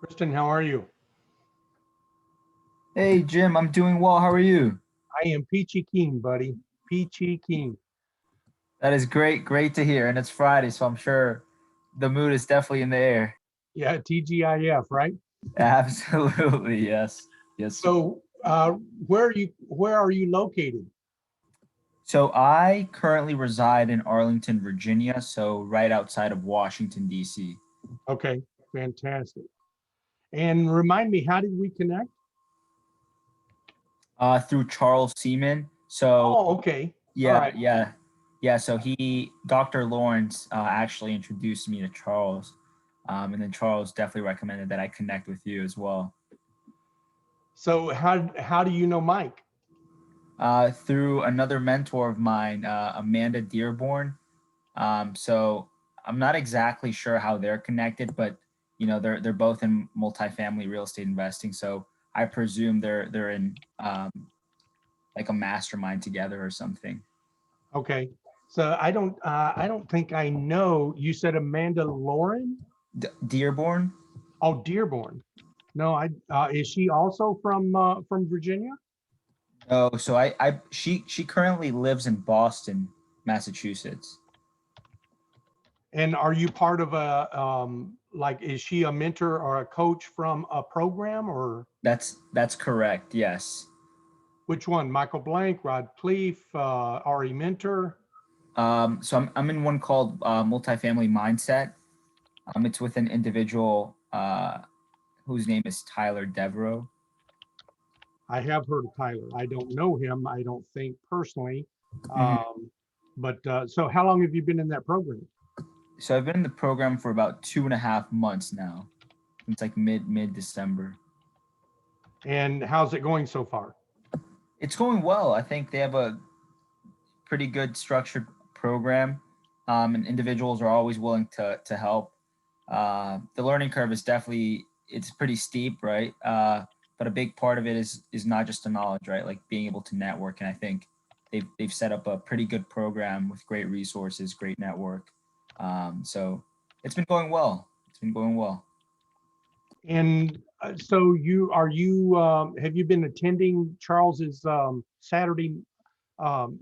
Cristain, how are you? Hey Jim, I'm doing well. How are you? I am peachy keen, buddy. Peachy keen. That is great, great to hear. And it's Friday, so I'm sure the mood is definitely in the air. Yeah, TGIF, right? Absolutely, yes. Yes, sir. So, where are you located? So I currently reside in Arlington, Virginia, so right outside of Washington, D.C. Okay, fantastic. And remind me, how did we connect? Through Charles Seaman. So Oh, okay. All yeah, right. yeah, yeah. So Dr. Lawrence, actually introduced me to Charles, and then Charles definitely recommended that I connect with you as well. So how do you know Mike? Through another mentor of mine, Amanda Dearborn. So I'm not exactly sure how they're connected, but they're both in multifamily real estate investing. So I presume they're in like a mastermind together or something. Okay. So I don't think I know. You said Amanda Lauren? Dearborn? Oh, Dearborn. No, I is she also from Virginia? No, so she currently lives in Boston, Massachusetts. And are you part of like, is she a mentor or a coach from a program, or That's correct. Yes. which one? Michael Blank, Rod Cleef, Ari Mentor? So I'm in one called Multifamily Mindset. It's with an individual whose name is Tyler Devereaux. I have heard of Tyler. I don't know him, I don't think personally. Mhm. But so how long have you been in that program? So I've been in the program for about 2.5 months now. It's like mid December. And how's it going so far? It's going well. I think they have a pretty good structured program, and individuals are always willing to help. The learning curve is definitely it's pretty steep, right? But a big part of it is not just the knowledge, right? Like being able to network, and I think they've set up a pretty good program with great resources, great network. So it's been going well. It's been going well. And so have you been attending Charles's Saturday um,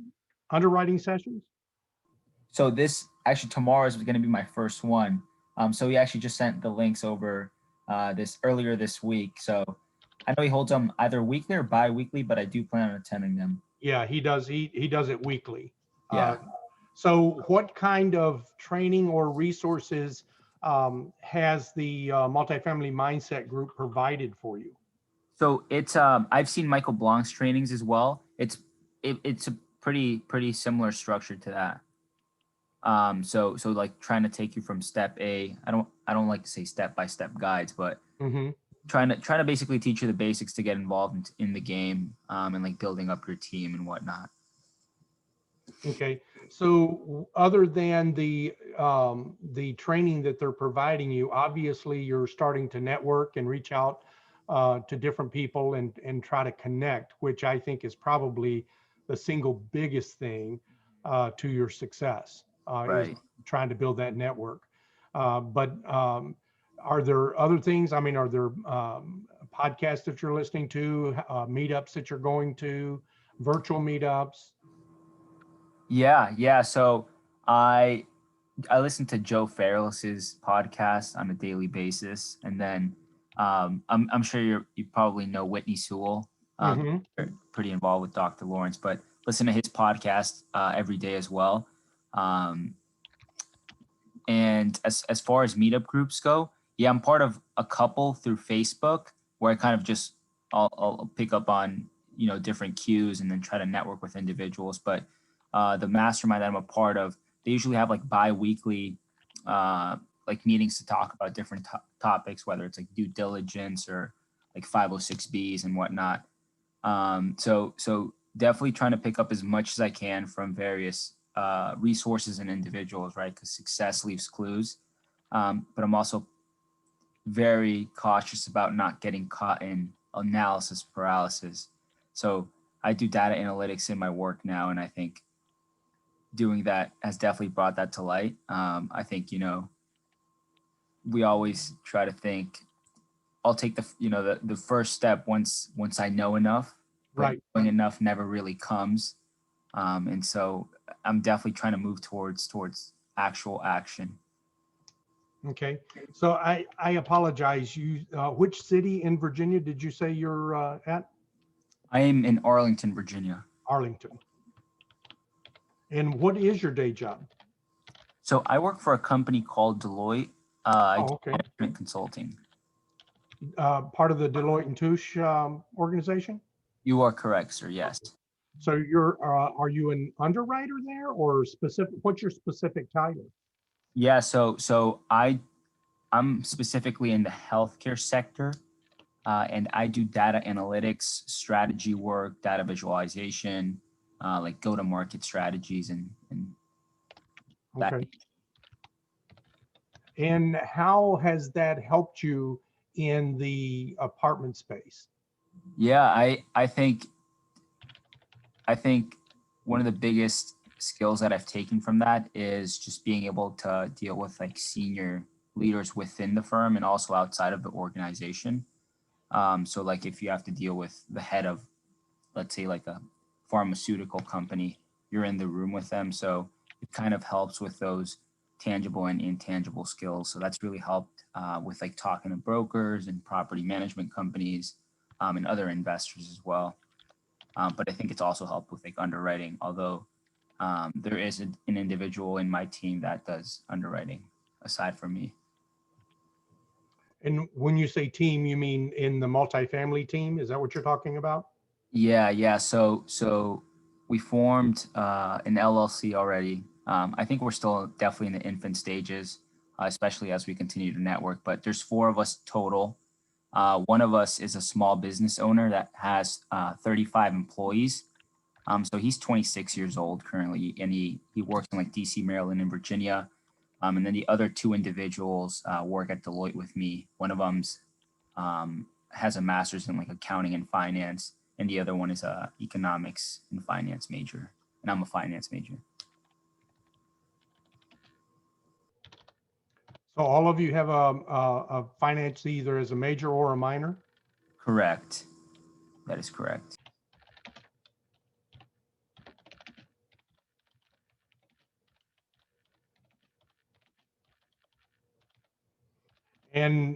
underwriting sessions? So this actually tomorrow is going to be my first one. So he actually just sent the links over this earlier this week. So I know he holds them either weekly or bi-weekly, but I do plan on attending them. Yeah, he does. He does it weekly. Uh, Yeah. so, what kind of training or resources has the multifamily mindset group provided for you? So it's I've seen Michael Blanc's trainings as well. It's a pretty similar structure to that. So like trying to take you from step A. I don't like to say step by step guides, but Hmm. trying to basically teach you the basics to get involved in the game, and like building up your team and whatnot. Okay. So, other than the training that they're providing you, obviously you're starting to network and reach out to different people and try to connect, which I think is probably the single biggest thing to your success, is Right. trying to build that network. But are there other things? I mean, are there podcasts that you're listening to, meetups that you're going to, virtual meetups? Yeah. So I I listen to Joe Fairless's podcast on a daily basis, and then I'm sure you probably know Whitney Sewell. Hmm. Pretty involved with Dr. Lawrence, but listen to his podcast every day as well. Um, and as far as meetup groups go, yeah, I'm part of a couple through Facebook where I kind of just I'll pick up on different cues and then try to network with individuals. But the mastermind that I'm a part of, they usually have like bi-weekly like meetings to talk about different topics, whether it's like due diligence or like 506Bs and whatnot. So definitely trying to pick up as much as I can from various resources and individuals, right? Because success leaves clues. But I'm also very cautious about not getting caught in analysis paralysis. So I do data analytics in my work now, and I think doing that has definitely brought that to light. I think we always try to think I'll take the first step once I know enough, but Right. knowing enough never really comes. And so I'm definitely trying to move towards actual action. Okay. So I apologize. Which city in Virginia did you say you're at? I am in Arlington, Virginia. Arlington. And what is your day job? So I work for a company called Deloitte. I do Okay. management consulting. Part of the Deloitte and Touche organization? You are correct, sir. Yes. So are you an underwriter there or specific, what's your specific title? Yeah. So I'm specifically in the healthcare sector, and I do data analytics, strategy work, data visualization, like go-to-market strategies, and that. Okay. And how has that helped you in the apartment space? Yeah, I think one of the biggest skills that I've taken from that is just being able to deal with like senior leaders within the firm and also outside of the organization. So like if you have to deal with the head of, let's say like a pharmaceutical company, you're in the room with them. So it kind of helps with those tangible and intangible skills. So that's really helped with like talking to brokers and property management companies and other investors as well. But I think it's also helped with like underwriting, although there is an individual in my team that does underwriting aside from me. And when you say team, you mean in the multifamily team? Is that what you're talking about? Yeah. So we formed an LLC already. I think we're still definitely in the infant stages, especially as we continue to network. But there's 4 of us total. One of us is a small business owner that has 35 employees. So he's 26 years old currently, and he works in like DC, Maryland, and Virginia. And then the other 2 individuals work at Deloitte with me. One of them's has a master's in like accounting and finance, and the other one is a economics and finance major, and I'm a finance major. So all of you have a finance either as a major or a minor? Correct. That is correct.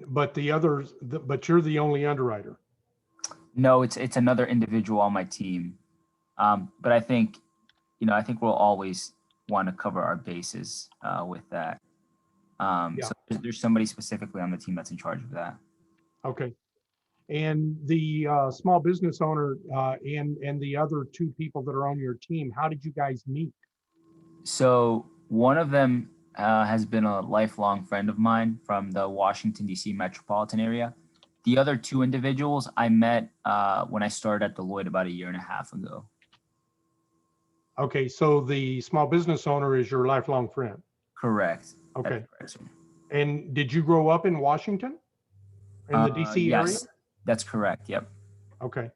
But the others, but you're the only underwriter. No, it's another individual on my team. But I think, I think we'll always want to cover our bases with that. Yeah. So there's somebody specifically on the team that's in charge of that. Okay. And the small business owner and the other 2 people that are on your team, how did you guys meet? So one of them has been a lifelong friend of mine from the Washington, D.C. metropolitan area. The other 2 individuals I met when I started at Deloitte about 1.5 years ago. Okay, so the small business owner is your lifelong friend. Correct. Okay. Correct. And did you grow up in Washington, in the DC area? Yes, that's correct. Yep. Okay.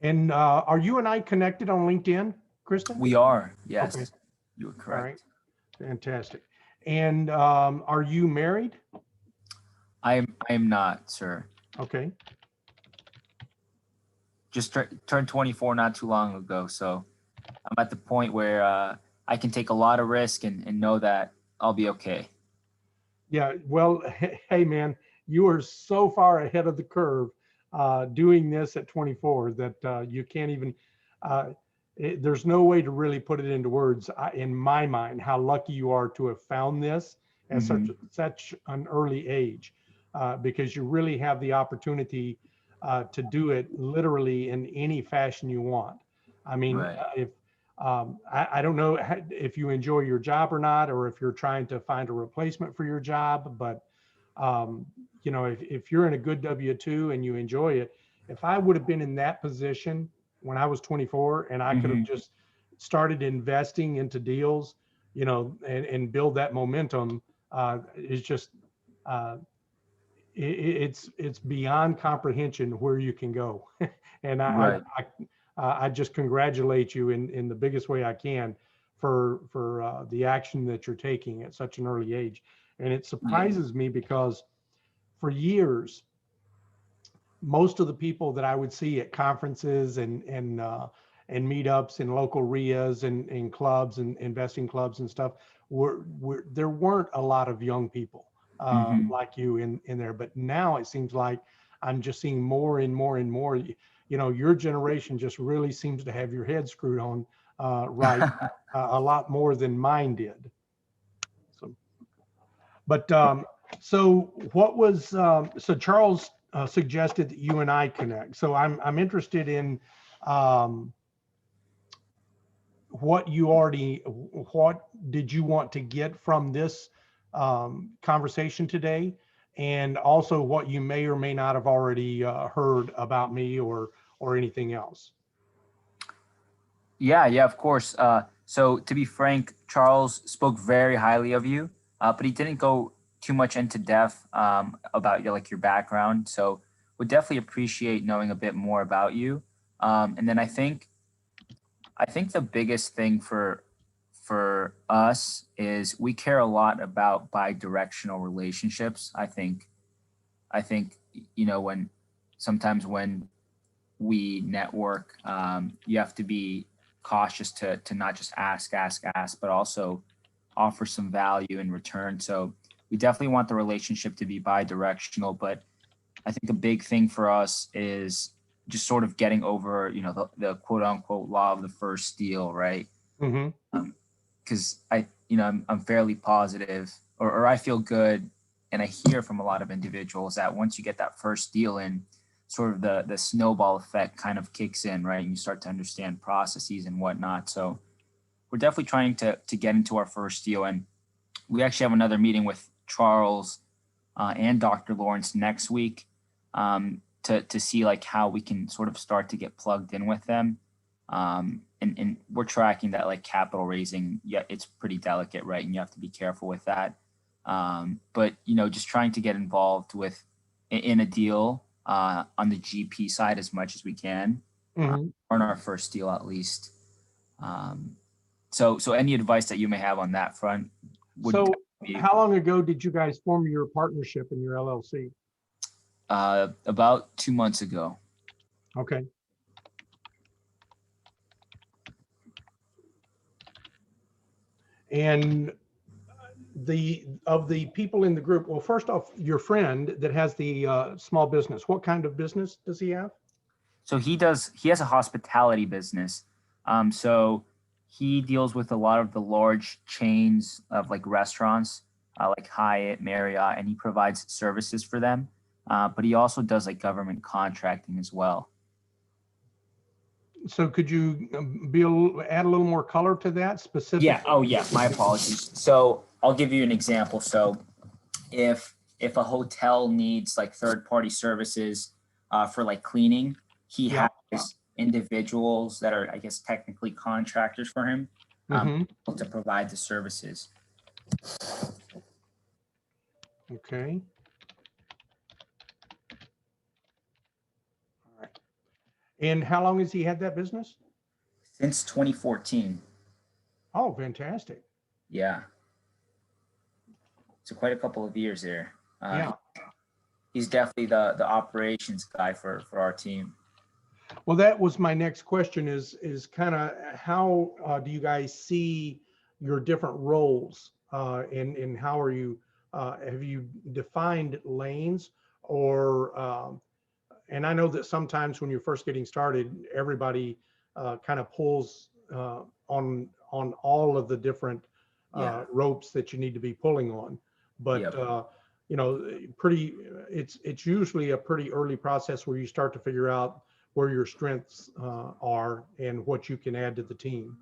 And are you and I connected on LinkedIn, Cristain? We are. Yes. Okay. You are All correct. right. Fantastic. And are you married? I am not, sir. Okay. Just turned 24 not too long ago, so I'm at the point where I can take a lot of risk and know that I'll be okay. Yeah. Well, hey, man, you are so far ahead of the curve doing this at 24 that you can't even. There's no way to really put it into words in my mind how lucky you are to have found this at such an early age, because you really have the opportunity to do it literally in any fashion you want. I mean, Right. if I don't know if you enjoy your job or not, or if you're trying to find a replacement for your job, but if you're in a good W-2 and you enjoy it, if I would have been in that position when I was 24 and I could have just started investing into deals, and build that momentum, is just it's beyond comprehension where you can go. And Right. I just congratulate you in the biggest way I can for the action that you're taking at such an early age. And it surprises me because for years, most of the people that I would see at conferences and meetups and local RIAs and clubs and investing clubs and stuff were there weren't a lot of young people like you in there. But now it seems like I'm just seeing more and more and more. You know, your generation just really seems to have your head screwed on right a lot more than mine did. So, but so what was so Charles suggested that you and I connect. So I'm interested in what did you want to get from this conversation today, and also what you may or may not have already heard about me or anything else. Yeah, of course. So to be frank, Charles spoke very highly of you, but he didn't go too much into depth about your background. So would definitely appreciate knowing a bit more about you. And then I think the biggest thing for us is we care a lot about bi-directional relationships. I think when sometimes when we network, you have to be cautious to not just ask, but also offer some value in return. So we definitely want the relationship to be bi-directional, but I think a big thing for us is just sort of getting over, the quote unquote law of the first steal, right? Because I'm fairly positive, or I feel good, and I hear from a lot of individuals that once you get that first deal in, sort of the snowball effect kind of kicks in, right? And you start to understand processes and whatnot. So we're definitely trying to get into our first deal. And we actually have another meeting with Charles and Dr. Lawrence next week to see how we can sort of start to get plugged in with them. And we're tracking that capital raising. Yeah, it's pretty delicate, right? And you have to be careful with that. But just trying to get involved in a deal on the GP side as much as we can, or in our first deal at least. So any advice that you may have on that front? So how long ago did you guys form your partnership in your LLC? About 2 months ago. Okay. And of the people in the group, well, first off, your friend that has the small business, what kind of business does he have? So he has a hospitality business. So he deals with a lot of the large chains of restaurants, like Hyatt, Marriott, and he provides services for them. But he also does government contracting as well. So could you add a little more color to that specifically? Yeah. Oh, yeah. My apologies. So I'll give you an example. So if a hotel needs third-party services for cleaning, he has individuals that are, I guess, technically contractors for him to provide the services. Okay. All right. And how long has he had that business? Since 2014. Oh, fantastic. Yeah. So quite a couple of years there. Yeah. He's definitely the operations guy for our team. Well, that was my next question is kind of how do you guys see your different roles and how are you, have you defined lanes or, and I know that sometimes when you're first getting started, everybody kind of pulls on all of the different ropes that you need to be pulling on, but it's usually a pretty early process where you start to figure out where your strengths are and what you can add to the team.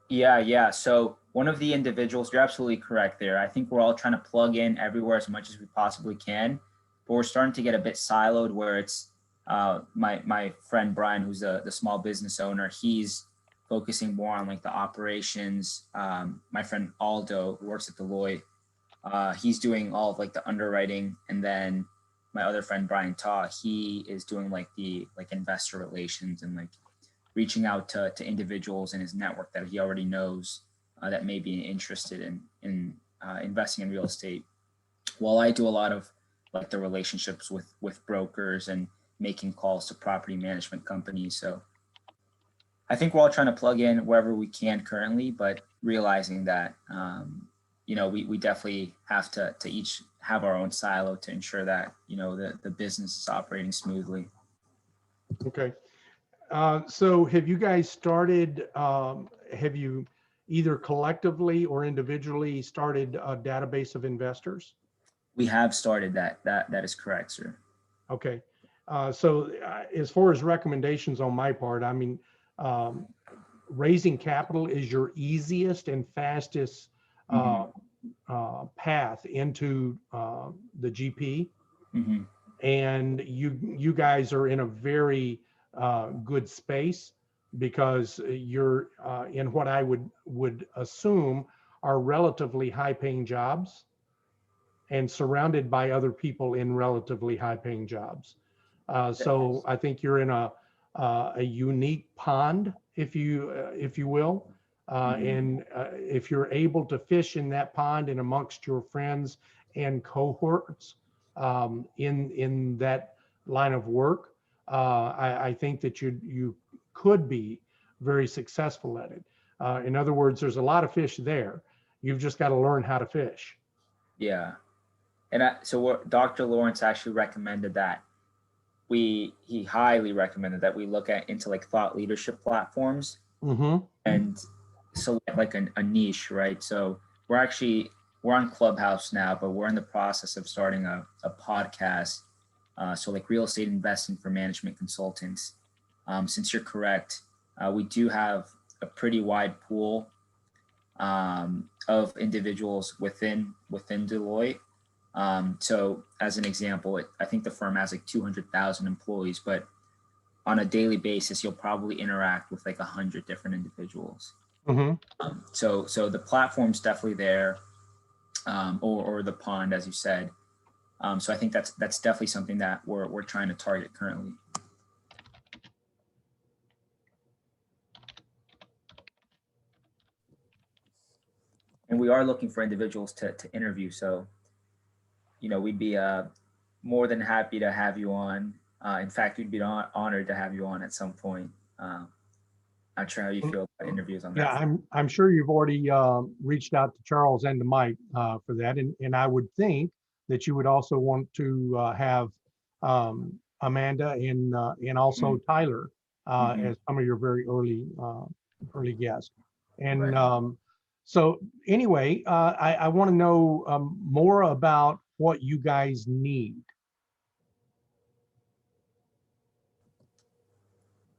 Yeah. So one of the individuals, you're absolutely correct there. I think we're all trying to plug in everywhere as much as we possibly can, but we're starting to get a bit siloed where it's my friend Brian, who's the small business owner, he's focusing more on the operations. My friend Aldo, who works at Deloitte, he's doing all of the underwriting, and then my other friend Brian Taw, he is doing the investor relations and reaching out to individuals in his network that he already knows that may be interested in investing in real estate. While I do a lot of like the relationships with brokers and making calls to property management companies. So I think we're all trying to plug in wherever we can currently, but realizing that, we definitely have to each have our own silo to ensure that, the business is operating smoothly. Okay. So have you guys started, have you either collectively or individually started a database of investors? We have started that. That is correct, sir. Okay. So as far as recommendations on my part, I mean, raising capital is your easiest and fastest path into the GP. Mm-hmm. And you guys are in a very good space because you're in what I would assume are relatively high paying jobs and surrounded by other people in relatively high paying jobs. So I think you're in a unique pond, if you will. And if you're able to fish in that pond and amongst your friends and cohorts in that line of work, I think that you could be very successful at it. In other words, there's a lot of fish there. You've just got to learn how to fish. Yeah. And so what Dr. Lawrence actually recommended that he highly recommended that we look into like thought leadership platforms and select like a niche, right? So we're on Clubhouse now, but we're in the process of starting a podcast. So like real estate investing for management consultants. Since you're correct, we do have a pretty wide pool of individuals within Deloitte. So as an example, I think the firm has like 200,000 employees, but on a daily basis, you'll probably interact with like 100 different individuals. So the platform's definitely there, or the pond, as you said. So I think that's definitely something that we're trying to target currently. And we are looking for individuals to interview. So, we'd be more than happy to have you on. In fact, we'd be honored to have you on at some point. Not sure how you feel about interviews on that. Yeah, I'm sure you've already reached out to Charles and to Mike for that, and I would think that you would also want to have Amanda and also Tyler as some of your very early guests. And so anyway, I want to know more about what you guys need.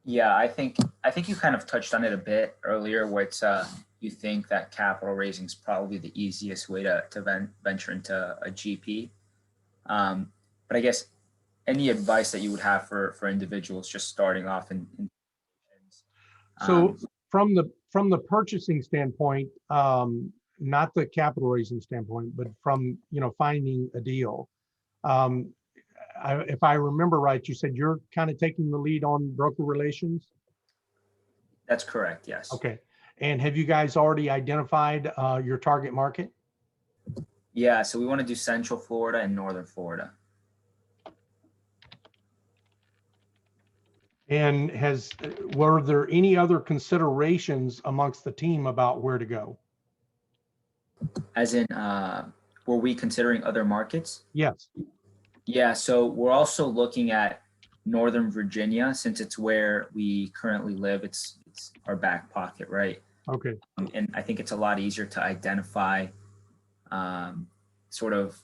Yeah, I think you kind of touched on it a bit earlier, where it's you think that capital raising is probably the easiest way to venture into a GP. But I guess any advice that you would have for individuals just starting off in so from the purchasing standpoint, not the capital raising standpoint, but from finding a deal. If I remember right, you said you're kind of taking the lead on broker relations. That's correct. Yes. Okay. And have you guys already identified your target market? Yeah. So we want to do Central Florida and Northern Florida. And were there any other considerations amongst the team about where to go? As in, were we considering other markets? Yes. Yeah, so we're also looking at Northern Virginia, since it's where we currently live. It's our back pocket, right? Okay. And I think it's a lot easier to identify sort of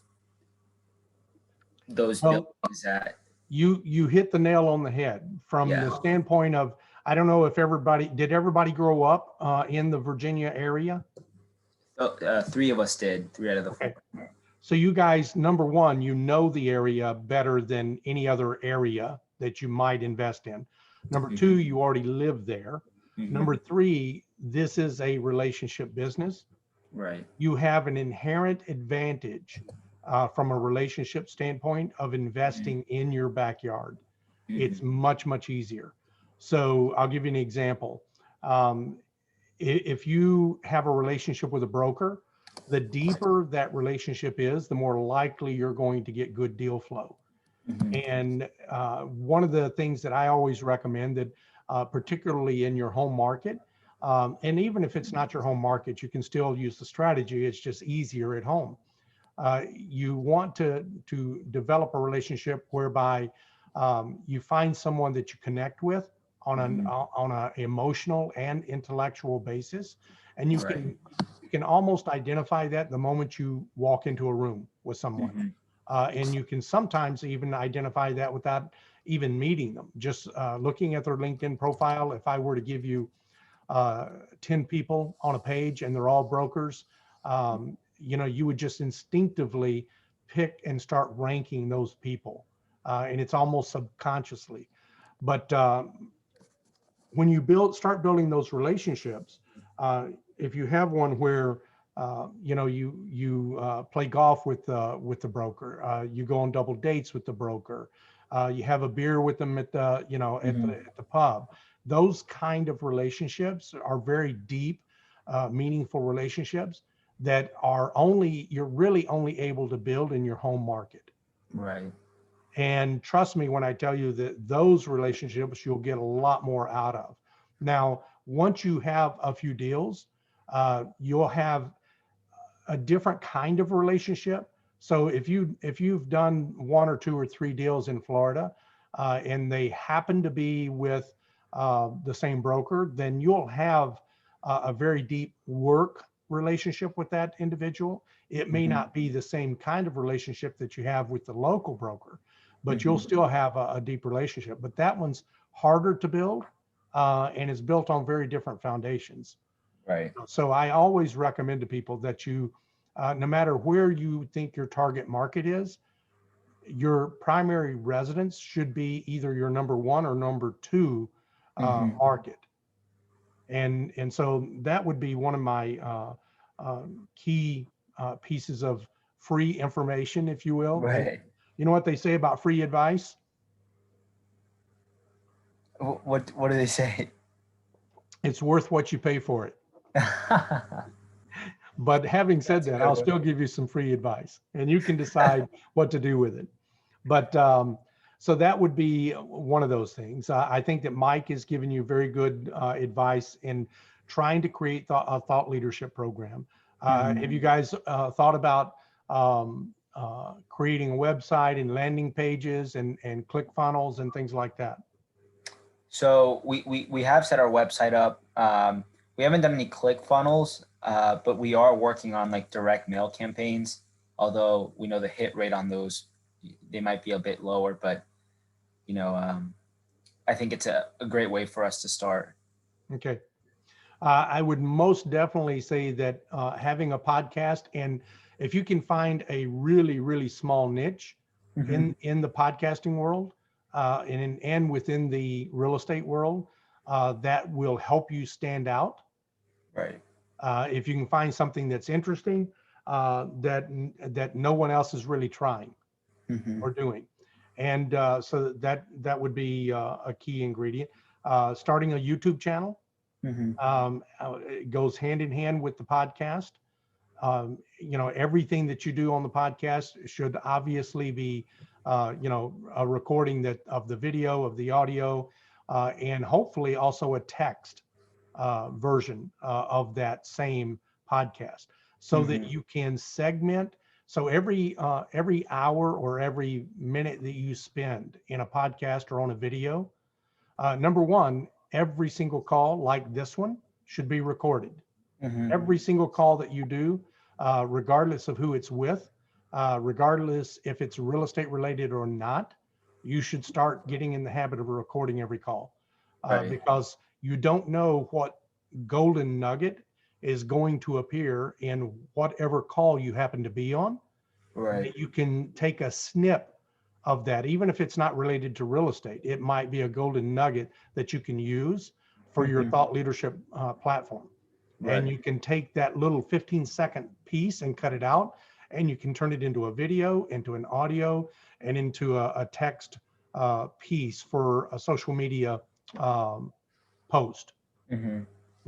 those buildings that you hit the nail on the head from the standpoint of, I don't know if did everybody grow up in the Virginia area? Three of us did, 3 out of the 4. So you guys, number one, the area better than any other area that you might invest in. Number two, you already live there. Number three, this is a relationship business. Right. You have an inherent advantage from a relationship standpoint of investing in your backyard. It's much, much easier. So I'll give you an example. Um, if you have a relationship with a broker, the deeper that relationship is, the more likely you're going to get good deal flow. Mhm. And one of the things that I always recommend that, particularly in your home market, and even if it's not your home market, you can still use the strategy. It's just easier at home. You want to develop a relationship whereby you find someone that you connect with Mhm. on a emotional and intellectual basis, and Right. you can almost identify that the moment you walk into a room with someone. Mhm. And you can sometimes even identify that without even meeting them. Just looking at their LinkedIn profile, if I were to give you uh, 10 people on a page and they're all brokers, you would just instinctively pick and start ranking those people. And it's almost subconsciously. But when you start building those relationships, if you have one where you play golf with the broker, you go on double dates with the broker, you have a beer with them at the Mhm. at the pub. Those kind of relationships are very deep, meaningful relationships that you're really only able to build in your home market. Right. And trust me when I tell you that those relationships you'll get a lot more out of. Now, once you have a few deals, you'll have a different kind of relationship. So if you've done one or two or three deals in Florida, and they happen to be with the same broker, then you'll have a very deep work relationship with that individual. It may Mhm. not be the same kind of relationship that you have with the local broker, but you'll Mhm. still have a deep relationship. But that one's harder to build, and is built on very different foundations. Right. So I always recommend to people that no matter where you think your target market is, your primary residence should be either your number one or number two Mhm. market. And so that would be one of my key pieces of free information, if you will. And Right. you know what they say about free advice? What do they say? It's worth what you pay for it. That's But having said a that, good I'll one. still give you some free advice and you can decide what to do with it. But so that would be one of those things. I think that Mike is giving you very good advice in trying to create a thought leadership program. Have Mhm. you guys thought about creating a website and landing pages and click funnels and things like that? So we have set our website up. We haven't done any click funnels, but we are working on like direct mail campaigns. Although we know the hit rate on those, they might be a bit lower, but you know, I think it's a great way for us to start. Okay. I would most definitely say that having a podcast, and if you can find a really, really small niche Hmm. in the podcasting world, and within the real estate world, that will help you stand out. Right. If you can find something that's interesting, that no one else is really trying Hmm. or doing, and so that would be a key ingredient. Starting a YouTube channel, Hmm. it goes hand in hand with the podcast. Everything that you do on the podcast should obviously be, a recording of the video, of the audio, and hopefully also a text version of that same podcast, so that Hmm. you can segment. So every hour or every minute that you spend in a podcast or on a video, number one, every single call like this one should be recorded. Hmm. Every single call that you do, regardless of who it's with, regardless if it's real estate related or not, you should start getting in the habit of recording every call, Right. because you don't know what golden nugget is going to appear in whatever call you happen to be on. Right. That you can take a snip of that, even if it's not related to real estate. It might be a golden nugget that you can use for your Hmm. thought leadership platform. And Right. you can take that little 15-second piece and cut it out, and you can turn it into a video, into an audio, and into a text piece for a social media post.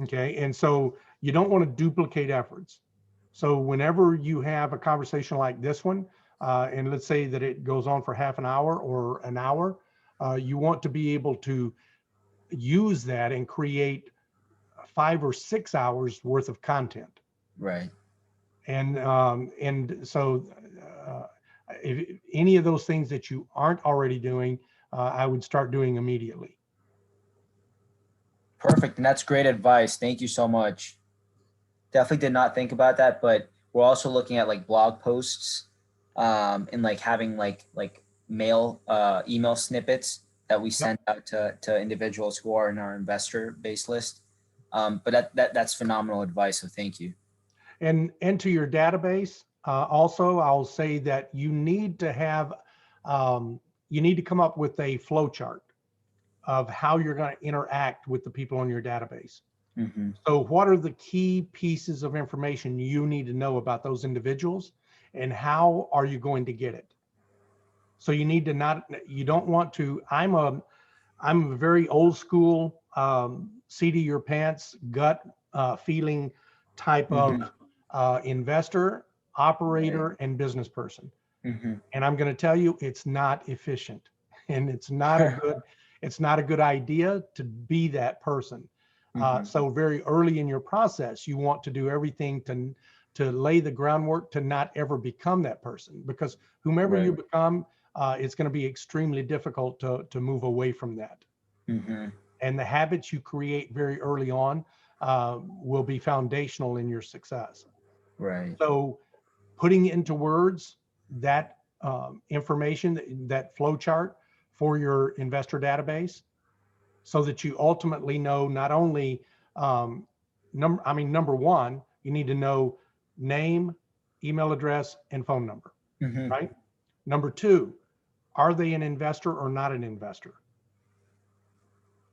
Okay. And so you don't want to duplicate efforts. So whenever you have a conversation like this one, and let's say that it goes on for half an hour or an hour, you want to be able to use that and create 5 or 6 hours worth of content. Right. And so if any of those things that you aren't already doing, I would start doing immediately. Perfect. And that's great advice. Thank you so much. Definitely did not think about that, but we're also looking at like blog posts, and like having like email snippets that we send out to individuals who are in our investor base list. But that's phenomenal advice. So thank you. And to your database, also, I'll say that you need to have, you need to come up with a flow chart of how you're going to interact with the people on your database. So what are the key pieces of information you need to know about those individuals, and how are you going to get it? So you need to not, you don't want to, I'm a very old school, seat of your pants, gut feeling type of investor, operator, and business person. And I'm going to tell you, it's not efficient, and it's not a good idea to be that person. So very early in your process, you want to do everything to lay the groundwork to not ever become that person, because whomever you become, it's going to be extremely difficult to move away from that. And the habits you create very early on will be foundational in your success. Right. So putting into words that information, that flow chart for your investor database, so that you ultimately know not only number one, you need to know name, email address, and phone number, right? Number two, are they an investor or not an investor?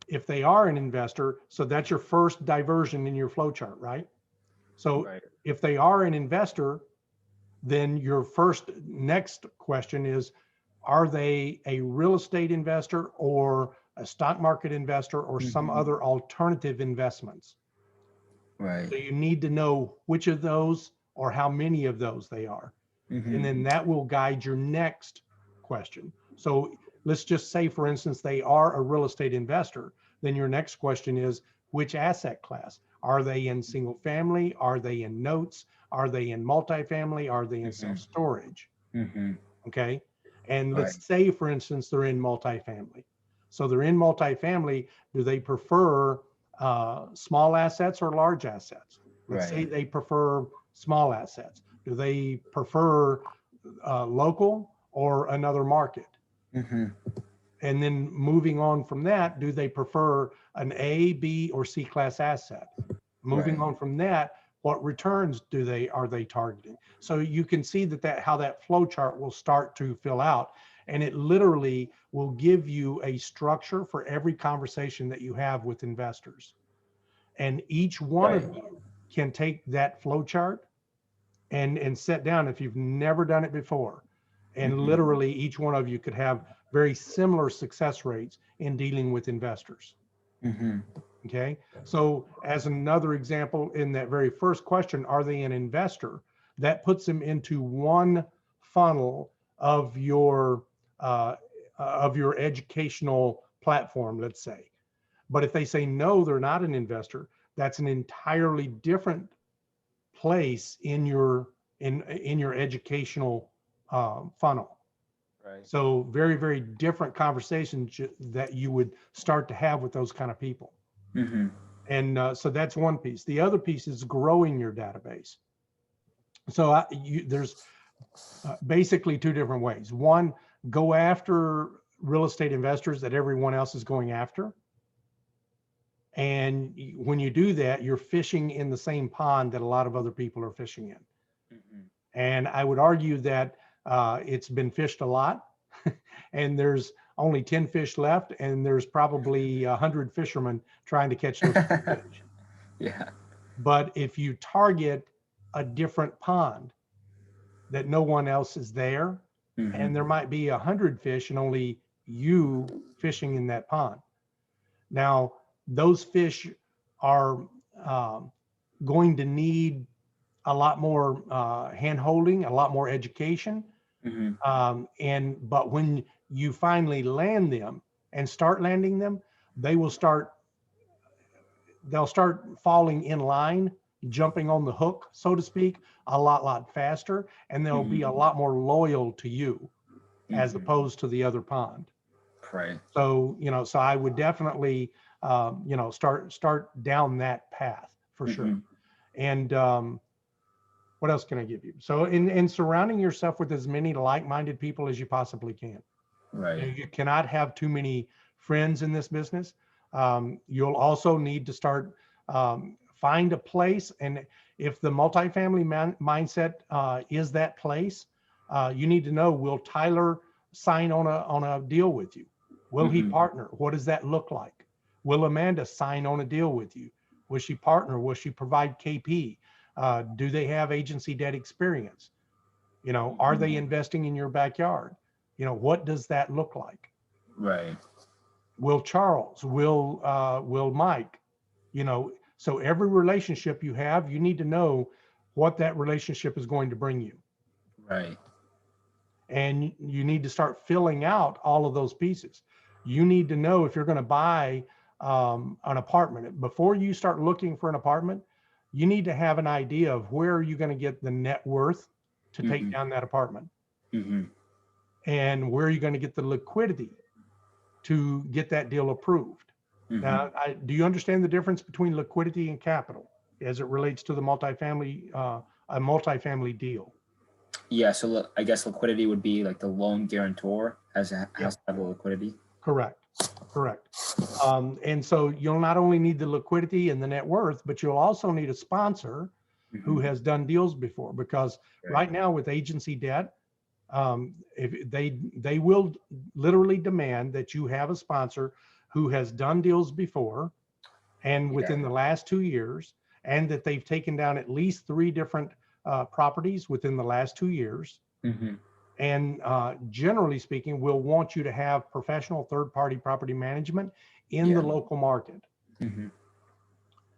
If they are an investor, so that's your first diversion in your flow chart, right? So if they are an investor, then your next question is, are they a real estate investor or a stock market investor or some other alternative investments? Right. So you need to know which of those or how many of those they are. And then that will guide your next question. So let's just say, for instance, they are a real estate investor. Then your next question is, which asset class? Are they in single family? Are they in notes? Are they in multifamily? Are they in self-storage? Okay. And let's say, for instance, they're in multifamily. So they're in multifamily. Do they prefer small assets or large assets? Let's say they prefer small assets. Do they prefer local or another market? And then moving on from that, do they prefer an A, B, or C class asset? Moving on from that, what returns are they targeting? So you can see how that flow chart will start to fill out, and it literally will give you a structure for every conversation that you have with investors. And each one of you can take that flow chart and sit down, if you've never done it before, and literally each one of you could have very similar success rates in dealing with investors. Okay, so as another example, in that very first question, are they an investor? That puts them into one funnel of your educational platform, let's say. But if they say no, they're not an investor, that's an entirely different place in your educational funnel. So very, very different conversations that you would start to have with those kind of people. And so that's one piece. The other piece is growing your database. So there's basically two different ways. One, go after real estate investors that everyone else is going after. And when you do that, you're fishing in the same pond that a lot of other people are fishing in. And I would argue that it's been fished a lot, and there's only 10 fish left, and there's probably 100 fishermen trying to catch those fish. But if you target a different pond that no one else is there, and there might be 100 fish and only you fishing in that pond, Now, those fish are going to need a lot more hand holding, a lot more education. But when you finally land them and start landing them, they'll start falling in line, jumping on the hook, so to speak, a lot faster, and they'll be a lot more loyal to you as opposed to the other pond. Right. So, so I would definitely, start down that path for sure. And what else can I give you? So in surrounding yourself with as many like-minded people as you possibly can. Right. You cannot have too many friends in this business. You'll also need to start find a place. And if the multifamily mindset is that place, you need to know, will Tyler sign on a deal with you? Will he partner? What does that look like? Will Amanda sign on a deal with you? Will she partner? Will she provide KP? Do they have agency debt experience? Are they investing in your backyard? What does that look like? Right. Will Charles, will Mike, so every relationship you have, you need to know what that relationship is going to bring you. Right. And you need to start filling out all of those pieces. You need to know if you're going to buy an apartment. Before you start looking for an apartment, you need to have an idea of where are you going to get the net worth to take down that apartment. And where are you going to get the liquidity to get that deal approved. Now, do you understand the difference between liquidity and capital as it relates to the multifamily, a multifamily deal? Yeah. So I guess liquidity would be like the loan guarantor has to have the liquidity. Correct. And so you'll not only need the liquidity and the net worth, but you'll also need a sponsor who has done deals before, because right now with agency debt, if they will literally demand that you have a sponsor who has done deals before and within the last 2 years, and that they've taken down at least 3 different properties within the last 2 years. And generally speaking, we'll want you to have professional third-party property management in the local market.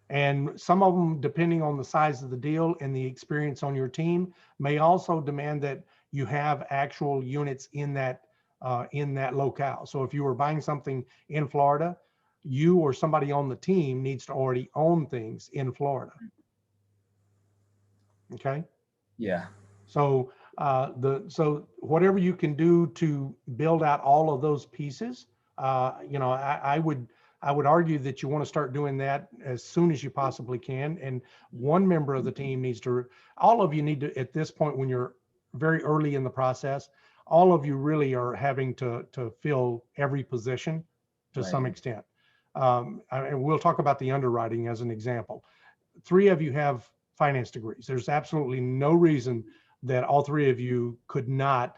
And some of them, depending on the size of the deal and the experience on your team, may also demand that you have actual units in that locale. So if you were buying something in Florida, you or somebody on the team needs to already own things in Florida. Okay. Yeah. So so whatever you can do to build out all of those pieces, I would argue that you want to start doing that as soon as you possibly can. And one member of the team needs to, all of you need to, at this point, when you're very early in the process, all of you really are having to fill every position to some extent. And we'll talk about the underwriting as an example. 3 of you have finance degrees. There's absolutely no reason that all 3 of you could not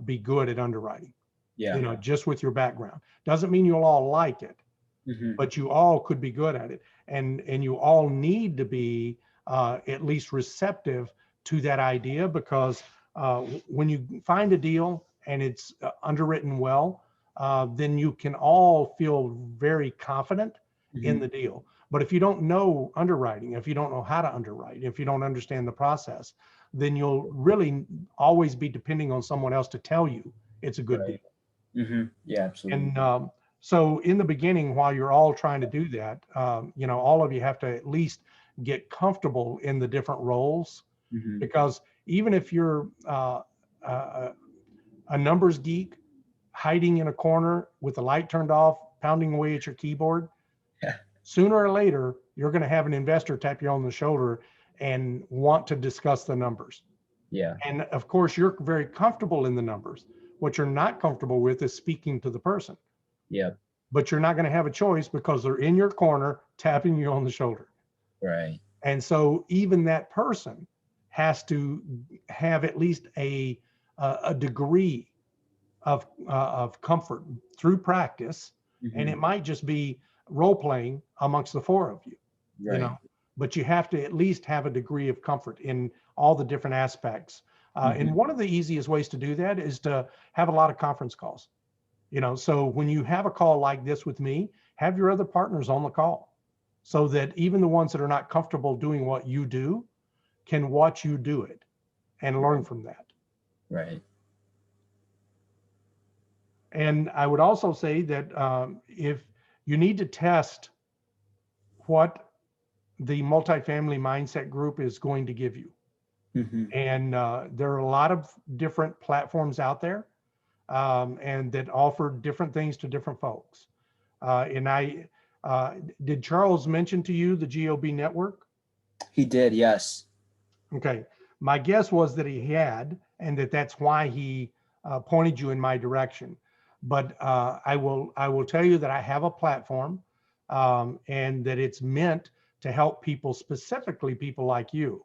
be good at underwriting. Just with your background. Doesn't mean you'll all like it, but you all could be good at it. And you all need to be at least receptive to that idea, because when you find a deal and it's underwritten well, then you can all feel very confident in the deal. But if you don't know underwriting, if you don't know how to underwrite, if you don't understand the process, then you'll really always be depending on someone else to tell you it's a good deal. Yeah, absolutely. And so in the beginning, while you're all trying to do that, all of you have to at least get comfortable in the different roles, because even if you're a numbers geek hiding in a corner with the light turned off, pounding away at your keyboard, sooner or later, you're going to have an investor tap you on the shoulder and want to discuss the numbers. And of course, you're very comfortable in the numbers. What you're not comfortable with is speaking to the person. But you're not going to have a choice, because they're in your corner tapping you on the shoulder. And so even that person has to have at least a degree of comfort through practice. And it might just be role playing amongst the 4 of you, but you have to at least have a degree of comfort in all the different aspects. And one of the easiest ways to do that is to have a lot of conference calls. So when you have a call like this with me, have your other partners on the call so that even the ones that are not comfortable doing what you do can watch you do it and learn from that. Right. And I would also say that if you need to test what the multifamily mindset group is going to give you. Mm-hmm. And there are a lot of different platforms out there and that offer different things to different folks. Did Charles mention to you the GOB network? He did, yes. Okay. My guess was that he had, and that's why he pointed you in my direction. But I will tell you that I have a platform and that it's meant to help people, specifically people like you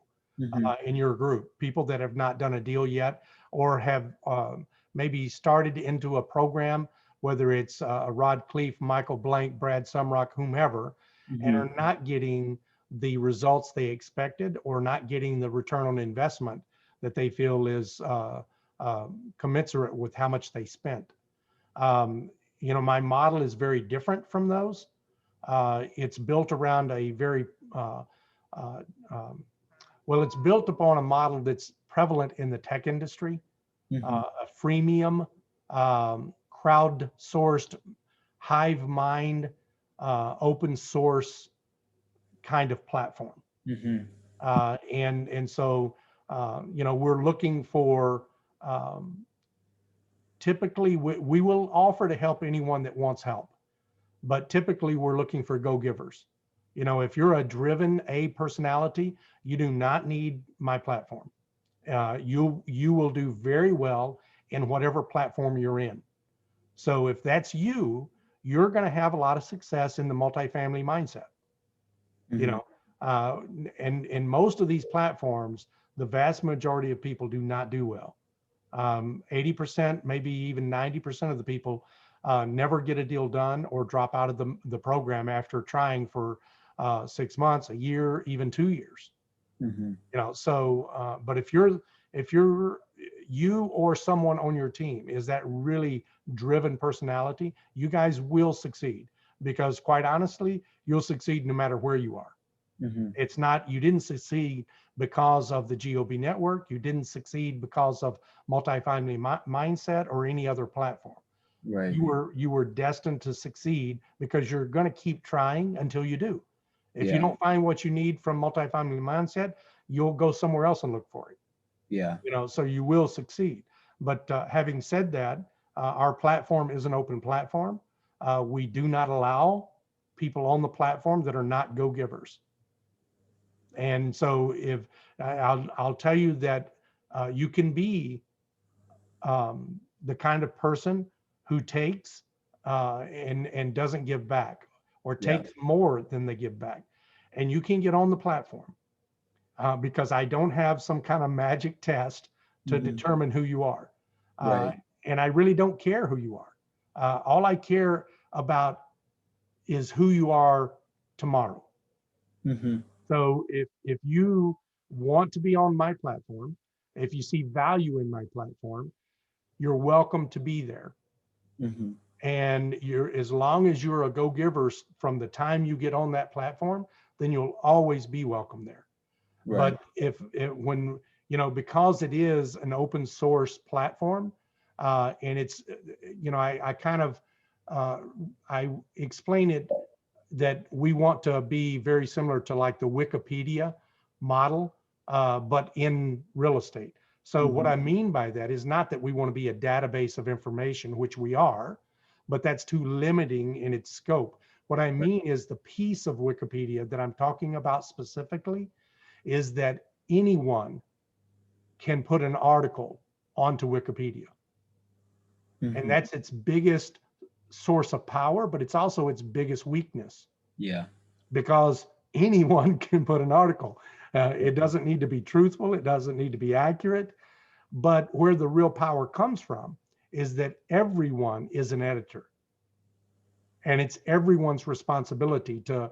in your group, people that have not done a deal yet or have maybe started into a program, whether it's Rod Cleef, Michael Blank, Brad Sumrock, whomever, and are not getting the results they expected or not getting the return on investment that they feel is commensurate with how much they spent. My model is very different from those. It's built around a very, it's built upon a model that's prevalent in the tech industry, a freemium, crowd-sourced, hive mind, open source kind of platform. And so, we're looking for, typically we will offer to help anyone that wants help, but typically we're looking for go-givers. If you're a driven A personality, you do not need my platform. You will do very well in whatever platform you're in. So if that's you, you're going to have a lot of success in the multifamily mindset. And in most of these platforms, the vast majority of people do not do well. 80%, maybe even 90% of the people never get a deal done or drop out of the program after trying for 6 months, a year, even 2 years. But if you or someone on your team is that really driven personality, you guys will succeed, because quite honestly, you'll succeed no matter where you are. It's not, you didn't succeed because of the GOB network. You didn't succeed because of multifamily mindset or any other platform. Right. You were destined to succeed because you're going to keep trying until you do. If you don't find what you need from multifamily mindset, you'll go somewhere else and look for it. So you will succeed. But having said that, our platform is an open platform. We do not allow people on the platform that are not go-givers. And so if I'll tell you that you can be the kind of person who takes and doesn't give back, or takes more than they give back. And you can get on the platform because I don't have some kind of magic test to determine who you are. And I really don't care who you are. All I care about is who you are tomorrow. So if you want to be on my platform, if you see value in my platform, you're welcome to be there. And as long as you're a go-giver from the time you get on that platform, then you'll always be welcome there. But because it is an open source platform, and it's, I explain it that we want to be very similar to like the Wikipedia model, but in real estate. So what I mean by that is not that we want to be a database of information, which we are, but that's too limiting in its scope. What I mean is the piece of Wikipedia that I'm talking about specifically is that anyone can put an article onto Wikipedia. And that's its biggest source of power, but it's also its biggest weakness. Because anyone can put an article. It doesn't need to be truthful. It doesn't need to be accurate. But where the real power comes from is that everyone is an editor. And it's everyone's responsibility to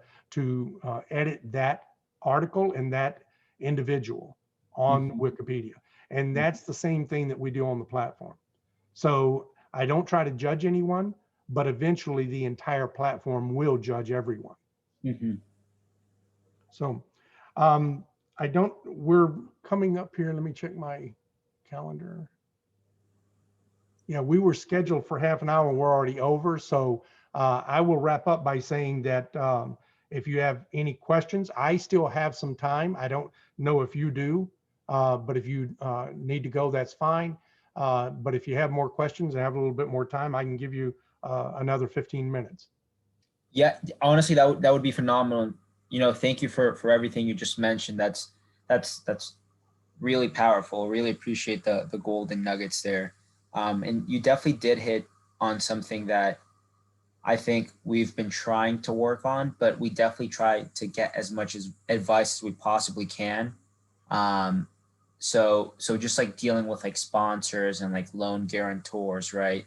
edit that article and that individual on Wikipedia. And that's the same thing that we do on the platform. So I don't try to judge anyone, but eventually the entire platform will judge everyone. Mm-hmm. So we're coming up here. Let me check my calendar. Yeah, we were scheduled for half an hour and we're already over. So I will wrap up by saying that if you have any questions, I still have some time. I don't know if you do, but if you need to go, that's fine. But if you have more questions and have a little bit more time, I can give you another 15 minutes. Yeah, honestly, that would be phenomenal. Thank you for everything you just mentioned. That's really powerful. Really appreciate the golden nuggets there. And you definitely did hit on something that I think we've been trying to work on, but we definitely try to get as much as advice as we possibly can. So just like dealing with like sponsors and like loan guarantors, right?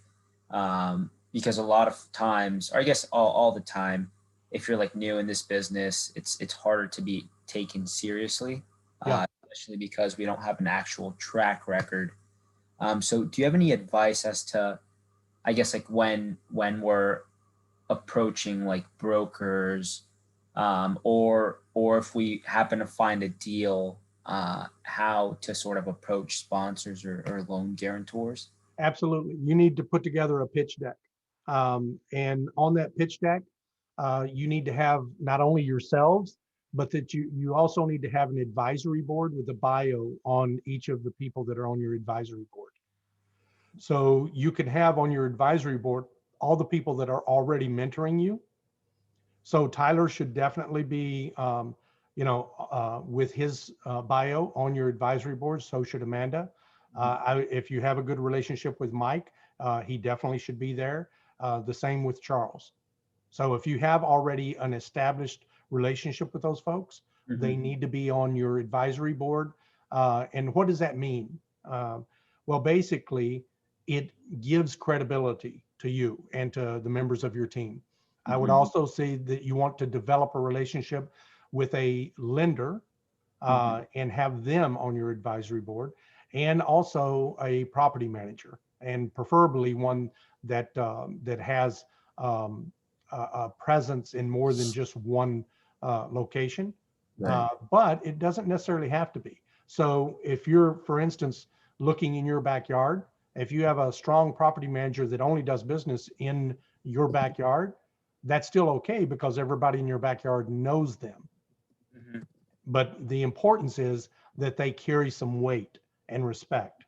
Because a lot of times, or I guess all the time, if you're like new in this business, it's harder to be taken seriously, Yeah. especially because we don't have an actual track record. So do you have any advice as to, I guess, like when we're approaching like brokers, or if we happen to find a deal, how to sort of approach sponsors or loan guarantors? Absolutely. You need to put together a pitch deck. And on that pitch deck, you need to have not only yourselves, but that you also need to have an advisory board with a bio on each of the people that are on your advisory board. So you can have on your advisory board all the people that are already mentoring you. So Tyler should definitely be, with his bio on your advisory board. So should Amanda. If you have a good relationship with Mike, he definitely should be there. The same with Charles. So if you have already an established relationship with those folks, they need to be on your advisory board. And what does that mean? Well, basically, it gives credibility to you and to the members of your team. I would also say that you want to develop a relationship with a lender and have them on your advisory board, and also a property manager, and preferably one that that has a presence in more than just one location. Right. But it doesn't necessarily have to be. So if you're, for instance, looking in your backyard, if you have a strong property manager that only does business in your backyard, that's still okay because everybody in your backyard knows them. But the importance is that they carry some weight and respect,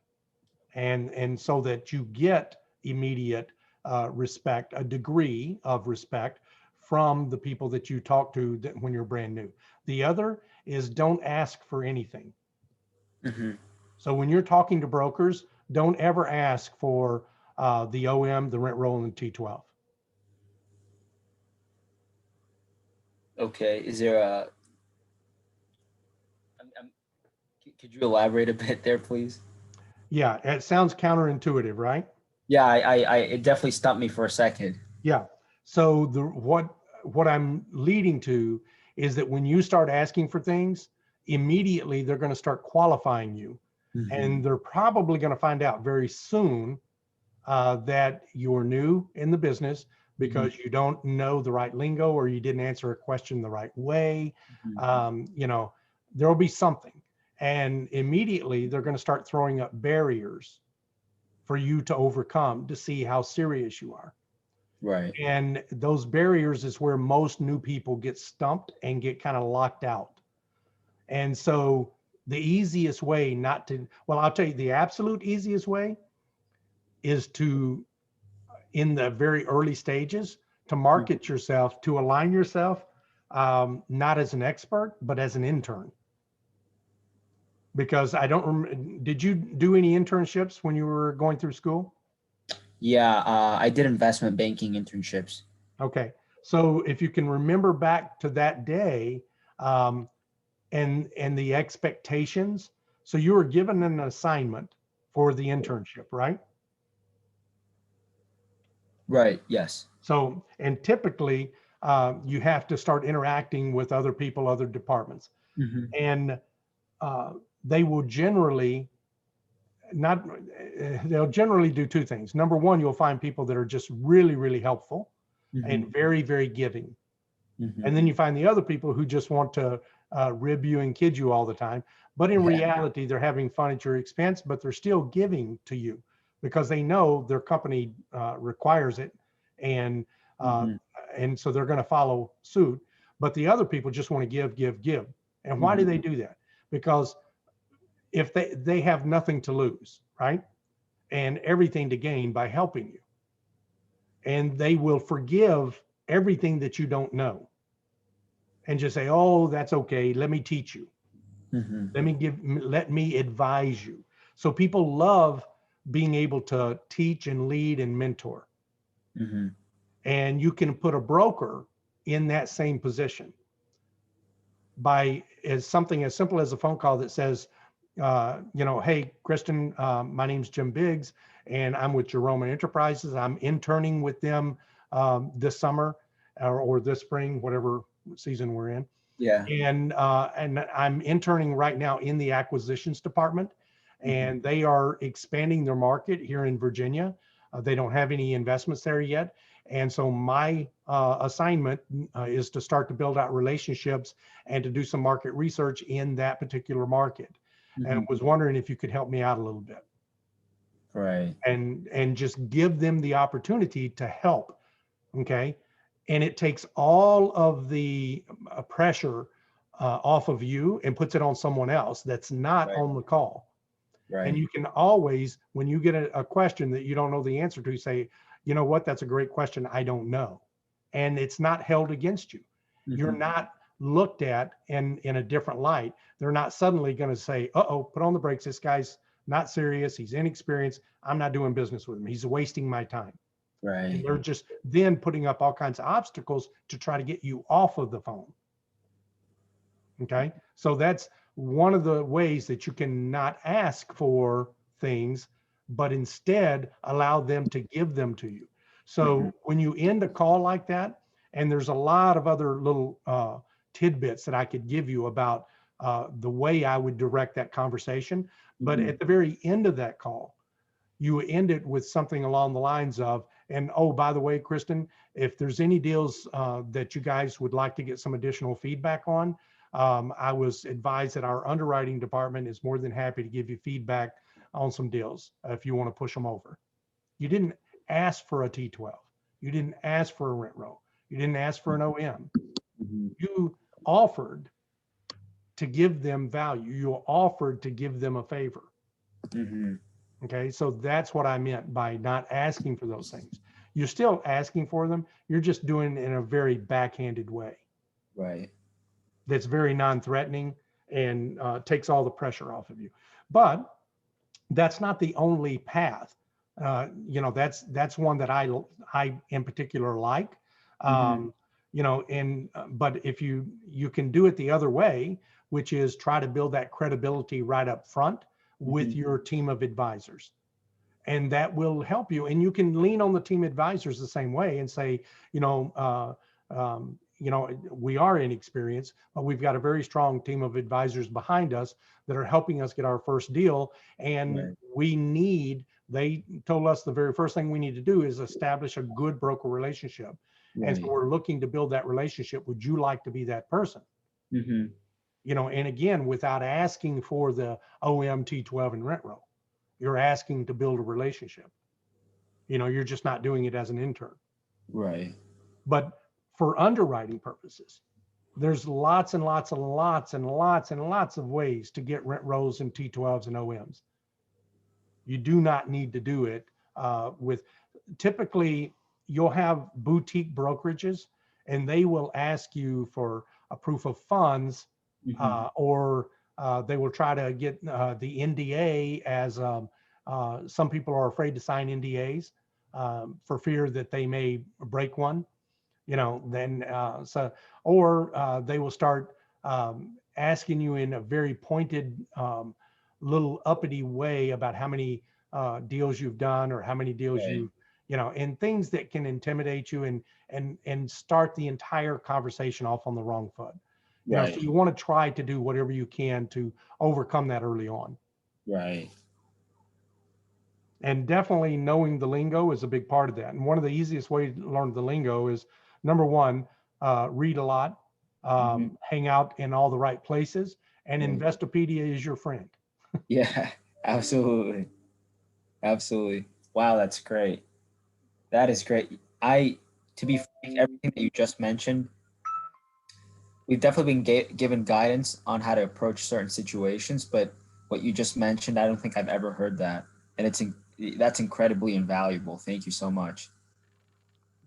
and so that you get immediate respect, a degree of respect from the people that you talk to when you're brand new. The other is don't ask for anything. So when you're talking to brokers, don't ever ask for the OM, the rent roll, and the T12. Okay. Is there could you elaborate a bit there, please? Yeah, it sounds counterintuitive, right? Yeah, it definitely stumped me for a second. Yeah. So what I'm leading to is that when you start asking for things, immediately they're going to start qualifying you, and they're probably going to find out very soon that you're new in the business because you don't know the right lingo or you didn't answer a question the right way. There'll be something, and immediately they're going to start throwing up barriers for you to overcome to see how serious you are. Right. And those barriers is where most new people get stumped and get kind of locked out. And so the easiest way not to, well, I'll tell you, the absolute easiest way is to, in the very early stages, to market yourself, to align yourself, not as an expert, but as an intern. Because I don't remember, did you do any internships when you were going through school? Yeah, I did investment banking internships. Okay. So if you can remember back to that day, and the expectations. So you were given an assignment for the internship, right? Right. Yes. So, and typically you have to start interacting with other people, other departments, and they will generally not, they'll generally do two things. Number one, you'll find people that are just really, really helpful and very, very giving. And then you find the other people who just want to rib you and kid you all the time. But in reality, they're having fun at your expense, but they're still giving to you because they know their company requires it. And so they're going to follow suit. But the other people just want to give, give, give. And why do they do that? Because if they have nothing to lose, right? And everything to gain by helping you. And they will forgive everything that you don't know and just say, oh, that's okay. Let me teach you. Let me advise you. So people love being able to teach and lead and mentor. And you can put a broker in that same position by something as simple as a phone call that says, hey, Cristain, my name's Jim Biggs, and I'm with Jerome Enterprises. I'm interning with them this summer or this spring, whatever season we're in. And I'm interning right now in the acquisitions department, and they are expanding their market here in Virginia. They don't have any investments there yet. And so my assignment is to start to build out relationships and to do some market research in that particular market. And was wondering if you could help me out a little bit. Right. And just give them the opportunity to help. Okay. And it takes all of the pressure off of you and puts it on someone else that's not on the call. And you can always, when you get a question that you don't know the answer to, say, you know what, that's a great question. I don't know. And it's not held against you. You're not looked at in a different light. They're not suddenly going to say, uh-oh, put on the brakes. This guy's not serious. He's inexperienced. I'm not doing business with him. He's wasting my time. And they're just then putting up all kinds of obstacles to try to get you off of the phone. Okay. So that's one of the ways that you can not ask for things, but instead allow them to give them to you. So when you end a call like that, and there's a lot of other little tidbits that I could give you about the way I would direct that conversation. But at the very end of that call, you end it with something along the lines of, and oh, by the way, Cristain, if there's any deals that you guys would like to get some additional feedback on, I was advised that our underwriting department is more than happy to give you feedback on some deals if you want to push them over. You didn't ask for a T12. You didn't ask for a rent roll. You didn't ask for an OM. You offered to give them value. You offered to give them a favor. Okay, so that's what I meant by not asking for those things. You're still asking for them. You're just doing it in a very backhanded way. Right. That's very non-threatening and takes all the pressure off of you. But that's not the only path. That's one that I in particular like. But if you can do it the other way, which is try to build that credibility right up front with your team of advisors. And that will help you. And you can lean on the team advisors the same way and say, we are inexperienced, but we've got a very strong team of advisors behind us that are helping us get our first deal. And they told us the very first thing we need to do is establish a good broker relationship. And so we're looking to build that relationship. Would you like to be that person? And again, without asking for the OM, T12 and rent roll, you're asking to build a relationship. You're just not doing it as an intern. Right. But for underwriting purposes, there's lots and lots and lots and lots and lots of ways to get rent rolls and T12s and OMs. You do not need to do it typically you'll have boutique brokerages and they will ask you for a proof of funds or they will try to get the NDA as some people are afraid to sign NDAs for fear that they may break one. Or they will start asking you in a very pointed, little uppity way about how many deals you've done or how many deals and things that can intimidate you and start the entire conversation off on the wrong foot. So you want to try to do whatever you can to overcome that early on. Right. And definitely knowing the lingo is a big part of that. And one of the easiest ways to learn the lingo is, number one, read a lot, Hmm. hang out in all the right places, and Right. Investopedia is your friend. Yeah, absolutely. Absolutely. Wow, that's great. That is great. To be frank, everything that you just mentioned, we've definitely been given guidance on how to approach certain situations, but what you just mentioned, I don't think I've ever heard that, and that's incredibly invaluable. Thank you so much.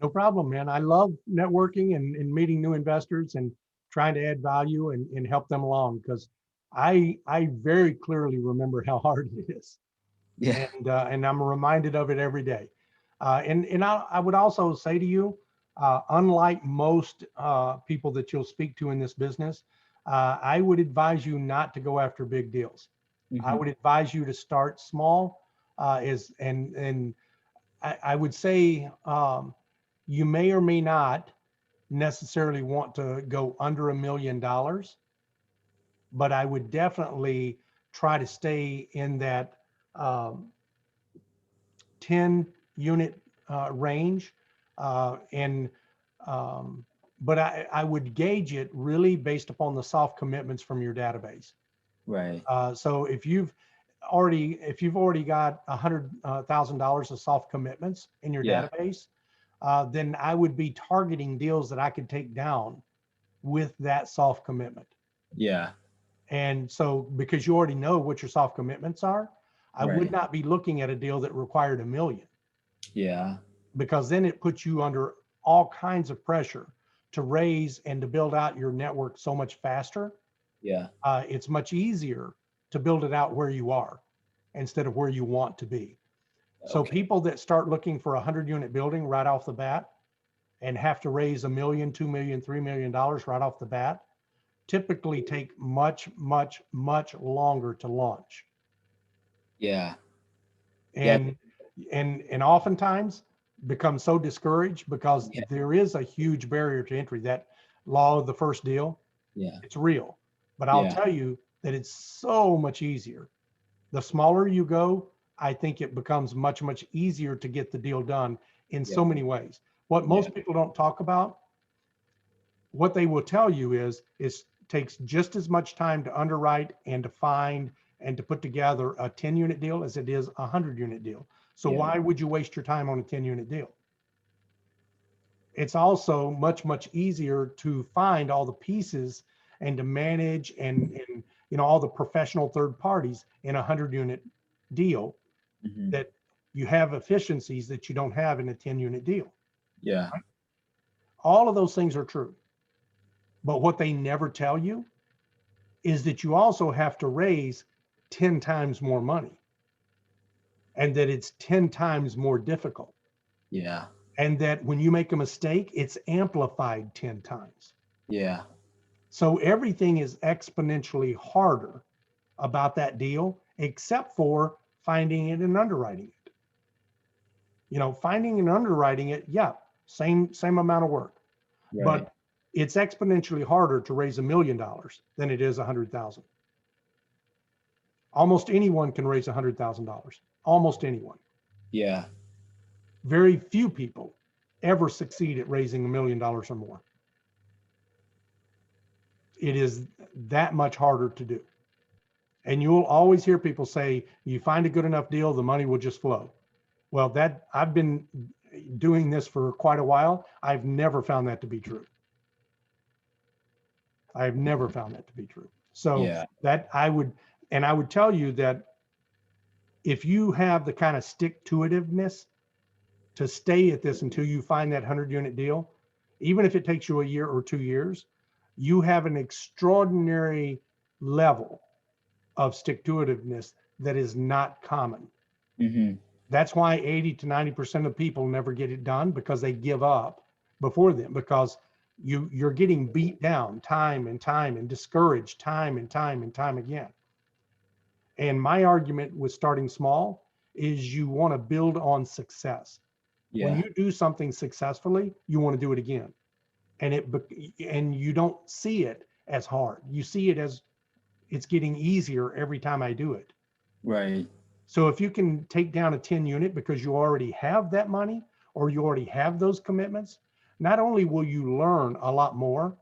No problem, man. I love networking and meeting new investors and trying to add value and help them along, because I very clearly remember how hard it is. Yeah. And I'm reminded of it every day. And I would also say to you, unlike most people that you'll speak to in this business, I would advise you not to go after big deals. I Hmm. would advise you to start small. And I would say you may or may not necessarily want to go under $1 million, but I would definitely try to stay in that um, 10 unit range. And um, but I would gauge it really based upon the soft commitments from your database. Right. So if you've already got $100,000 of soft commitments in your Yeah. database, then I would be targeting deals that I could take down with that soft commitment. Yeah. And so, because you already know what your soft commitments are, I would Right. not be looking at a deal that required 1 million, Yeah. because then it puts you under all kinds of pressure to raise and to build out your network so much faster. Yeah. It's much easier to build it out where you are instead of where you want to be. So Okay. people that start looking for a 100 unit building right off the bat and have to raise 1 million, 2 million, $3 million right off the bat typically take much, much, much longer to launch. Yeah. Yeah. And and oftentimes become so discouraged because Yeah. there is a huge barrier to entry. That law of the first deal, Yeah. it's real. But I'll Yeah. tell you that it's so much easier. The smaller you go, I think it becomes much, much easier to get the deal done in Yeah. so many ways. What Yeah. most people don't talk about, what they will tell you is takes just as much time to underwrite and to find and to put together a 10 unit deal as it is a 100 unit deal. So Yeah. why would you waste your time on a 10 unit deal? It's also much, much easier to find all the pieces and to manage and all the professional third parties in a 100 unit deal, Hmm. that you have efficiencies that you don't have in a 10 unit deal. Yeah. All of those things are true. But what they never tell you is that you also have to raise 10 times more money, and that it's 10 times more difficult. Yeah. And that when you make a mistake, it's amplified 10 times. Yeah. So everything is exponentially harder about that deal, except for finding it and underwriting it. Finding and underwriting it, yeah, same amount of work, Right. but it's exponentially harder to raise $1 million than it is 100,000. Almost anyone can raise $100,000. Almost anyone. Yeah. Very few people ever succeed at raising $1 million or more. It is that much harder to do. And you'll always hear people say, you find a good enough deal, the money will just flow. Well, that I've been doing this for quite a while. I've never found that to be true. I've never found that to be true. So Yeah. that I would tell you that if you have the kind of stick to itiveness to stay at this until you find that 100 unit deal, even if it takes you a year or 2 years, you have an extraordinary level of stick to itiveness that is not common. Hmm. That's why 80 to 90% of people never get it done, because they give up before them, because you're getting beat down time and time and discouraged time and time and time again. And my argument with starting small is you want to build on success. When Yeah. you do something successfully, you want to do it again. And you don't see it as hard. You see it as it's getting easier every time I do it. Right. So if you can take down a 10 unit because you already have that money or you already have those commitments, not only will you learn a lot more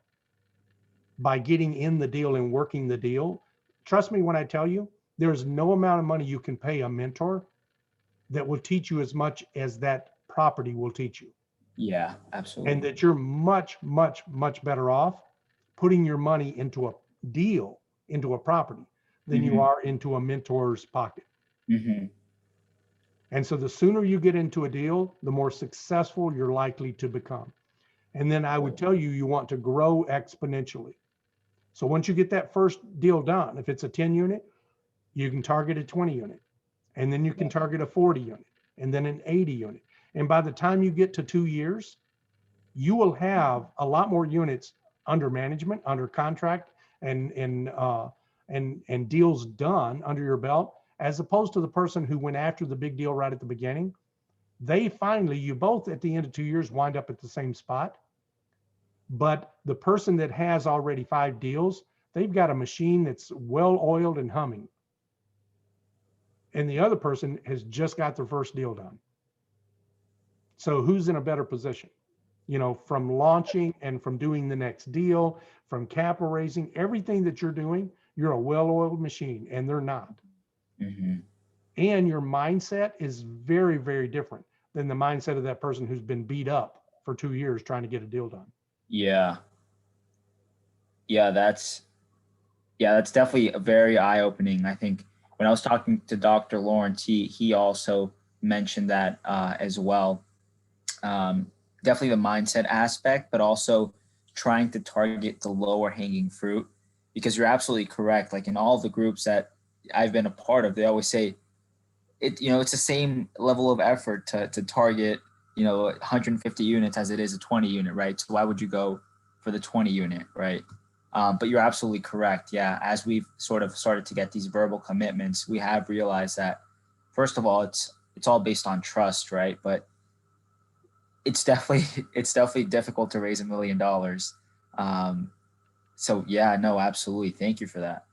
by getting in the deal and working the deal, trust me when I tell you, there's no amount of money you can pay a mentor that will teach you as much as that property will teach you. Yeah, And absolutely. that you're much, much, much better off putting your money into a deal, into a property, than you Hmm. are into a mentor's pocket. Hmm. And so the sooner you get into a deal, the more successful you're likely to become. And then I would tell you, you want to grow exponentially. So once you get that first deal done, if it's a 10 unit, you can target a 20 unit, and then you can target a 40 unit, and then an 80 unit. And by the time you get to 2 years, you will have a lot more units under management, under contract, and and deals done under your belt, as opposed to the person who went after the big deal right at the beginning. They finally, you both at the end of 2 years wind up at the same spot. But the person that has already 5 deals, they've got a machine that's well oiled and humming. And the other person has just got their first deal done. So who's in a better position? You know, from launching and from doing the next deal, from capital raising, everything that you're doing, you're a well-oiled machine, and they're not. Hmm. And your mindset is very, very different than the mindset of that person who's been beat up for 2 years trying to get a deal done. Yeah. Yeah, that's definitely a very eye-opening. I think when I was talking to Dr. Lawrence, he also mentioned that as well. Definitely the mindset aspect, but also trying to target the lower hanging fruit, because you're absolutely correct. Like in all the groups that I've been a part of, they always say it, it's the same level of effort to target, 150 units as it is a 20 unit, right? So why would you go for the 20 unit, right? But you're absolutely correct. Yeah, as we've sort of started to get these verbal commitments, we have realized that first of all, it's all based on trust, right? But it's definitely difficult to raise $1 million. So yeah, no, absolutely. Thank you for that.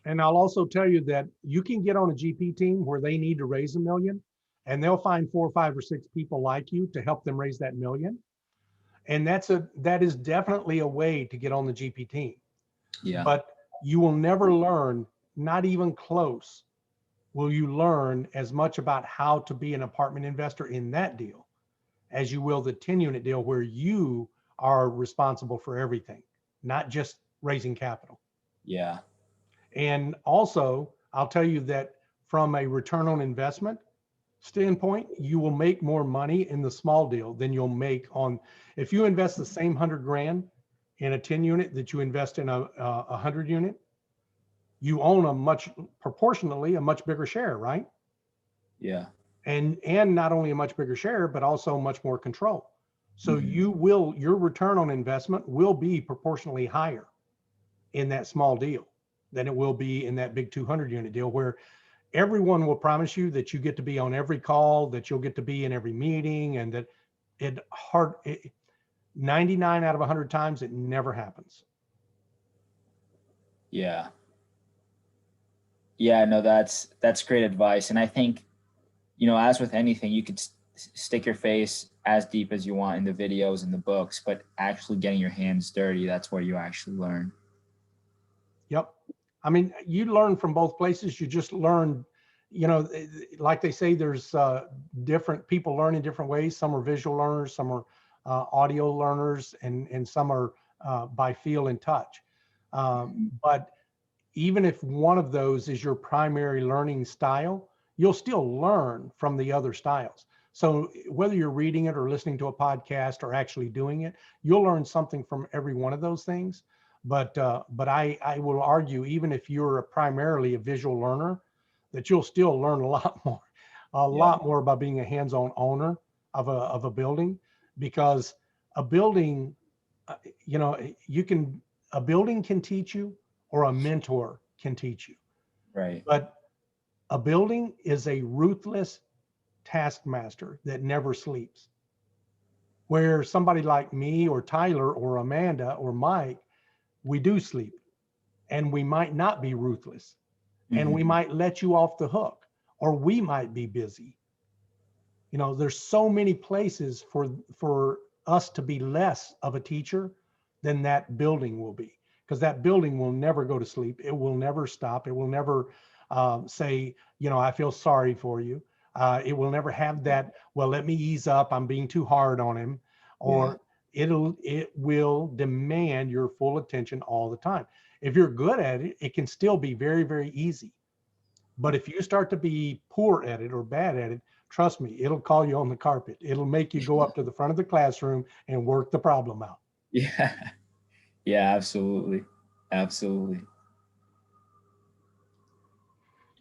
And I'll also tell you that you can get on a GP team where they need to raise $1 million, and they'll find 4 or 5 or 6 people like you to help them raise that $1 million. And that is definitely a way to get on the GP team. Yeah. But you will never learn, not even close, will you learn as much about how to be an apartment investor in that deal as you will the 10 unit deal, where you are responsible for everything, not just raising capital. Yeah. And also, I'll tell you that from a return on investment standpoint, you will make more money in the small deal than you'll make on, if you invest the same 100 grand in a 10 unit that you invest in a 100 unit, you own proportionally a much bigger share, right? Yeah. And not only a much bigger share, but also much more control. So Mhm. your return on investment will be proportionally higher in that small deal than it will be in that big 200 unit deal, where everyone will promise you that you get to be on every call, that you'll get to be in every meeting, and that 99 out of 100 times it never happens. Yeah. Yeah, no, that's great advice. And I think, as with anything, you could stick your face as deep as you want in the videos and the books, but actually getting your hands dirty, that's where you actually learn. Yep. I mean, you learn from both places. You just learn, like they say, there's different people learn in different ways. Some are visual learners, some are audio learners, and some are by feel and touch. But even if one of those is your primary learning style, you'll still learn from the other styles. So whether you're reading it or listening to a podcast or actually doing it, you'll learn something from every one of those things. But I will argue, even if you're primarily a visual learner, that you'll still learn a Yeah. lot more by being a hands-on owner of a building, because a building, you know, a building can teach you, or a mentor can teach you. Right. But a building is a ruthless taskmaster that never sleeps. Where somebody like me or Tyler or Amanda or Mike, we do sleep, and we might not be ruthless, and we Mhm. might let you off the hook, or we might be busy. You know, there's so many places for us to be less of a teacher than that building will be, because that building will never go to sleep. It will never stop. It will never say, you know, I feel sorry for you. It will never have that, well, let me ease up, I'm being too hard on him. Or it will demand your full attention all the time. If you're good at it, it can still be very, very easy. But if you start to be poor at it or bad at it, trust me, it'll call you on the carpet. It'll make you go up to the front of the classroom and work the problem out. Yeah. Yeah, absolutely. Absolutely.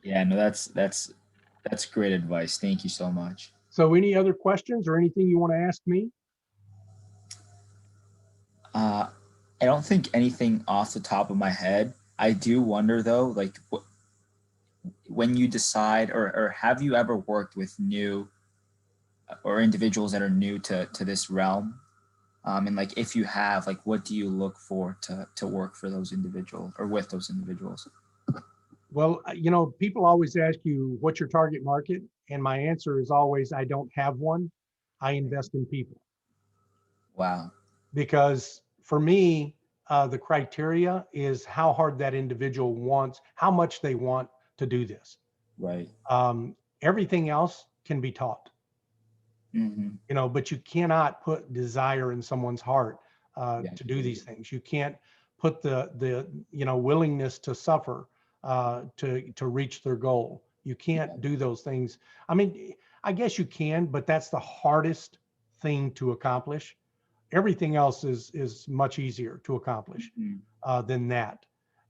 Yeah, no, that's great advice. Thank you so much. So any other questions or anything you want to ask me? I don't think anything off the top of my head. I do wonder though, like when you decide, or have you ever worked with new or individuals that are new to this realm? And like, if you have, like, what do you look for to work for those individuals or with those individuals? Well, you know, people always ask you, what's your target market? And my answer is always, I don't have one. I invest in people. Wow. Because for me, the criteria is how hard that individual wants, how much they want to do this. Right. Everything else can be taught. Mm-hmm. You know, but you cannot put desire in someone's heart to do these things. You can't put the you know, willingness to suffer to reach their goal. You can't do those things. I mean, I guess you can, but that's the hardest thing to accomplish. Everything else is much easier to accomplish than that.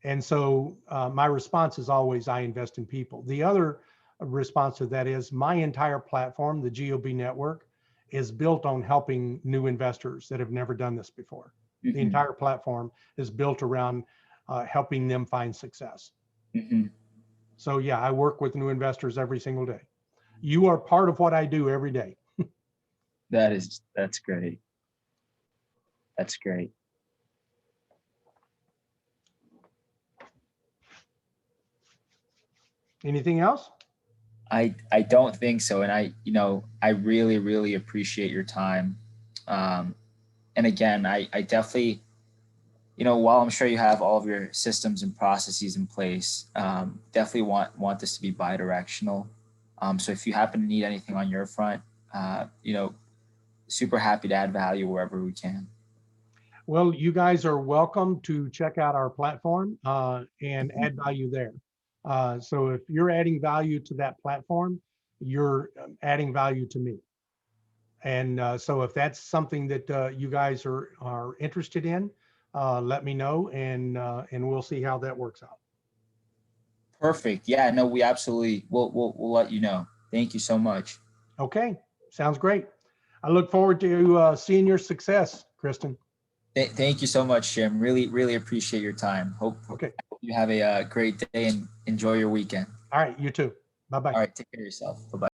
And so my response is always, I invest in people. The other response to that is, my entire platform, the GOB network, is built on helping new investors that have never done this before. The entire platform is built around helping them find success. So yeah, I work with new investors every single day. You are part of what I do every day. That's great. That's great. Anything else? I don't think so. And I really, really appreciate your time. And again, I definitely, while I'm sure you have all of your systems and processes in place, definitely want this to be bi-directional. So if you happen to need anything on your front, super happy to add value wherever we can. Well, you guys are welcome to check out our platform and add value there. So if you're adding value to that platform, you're adding value to me. And so if that's something that you guys are interested in, let me know, and we'll see how that works out. Perfect. Yeah, no, we absolutely we'll let you know. Thank you so much. Okay, sounds great. I look forward to seeing your success, Cristain. Thank you so much, Jim. Really, really appreciate your time. Hope you have a great day and enjoy your weekend. All right, you too. Bye-bye. All right, take care of yourself. Bye-bye.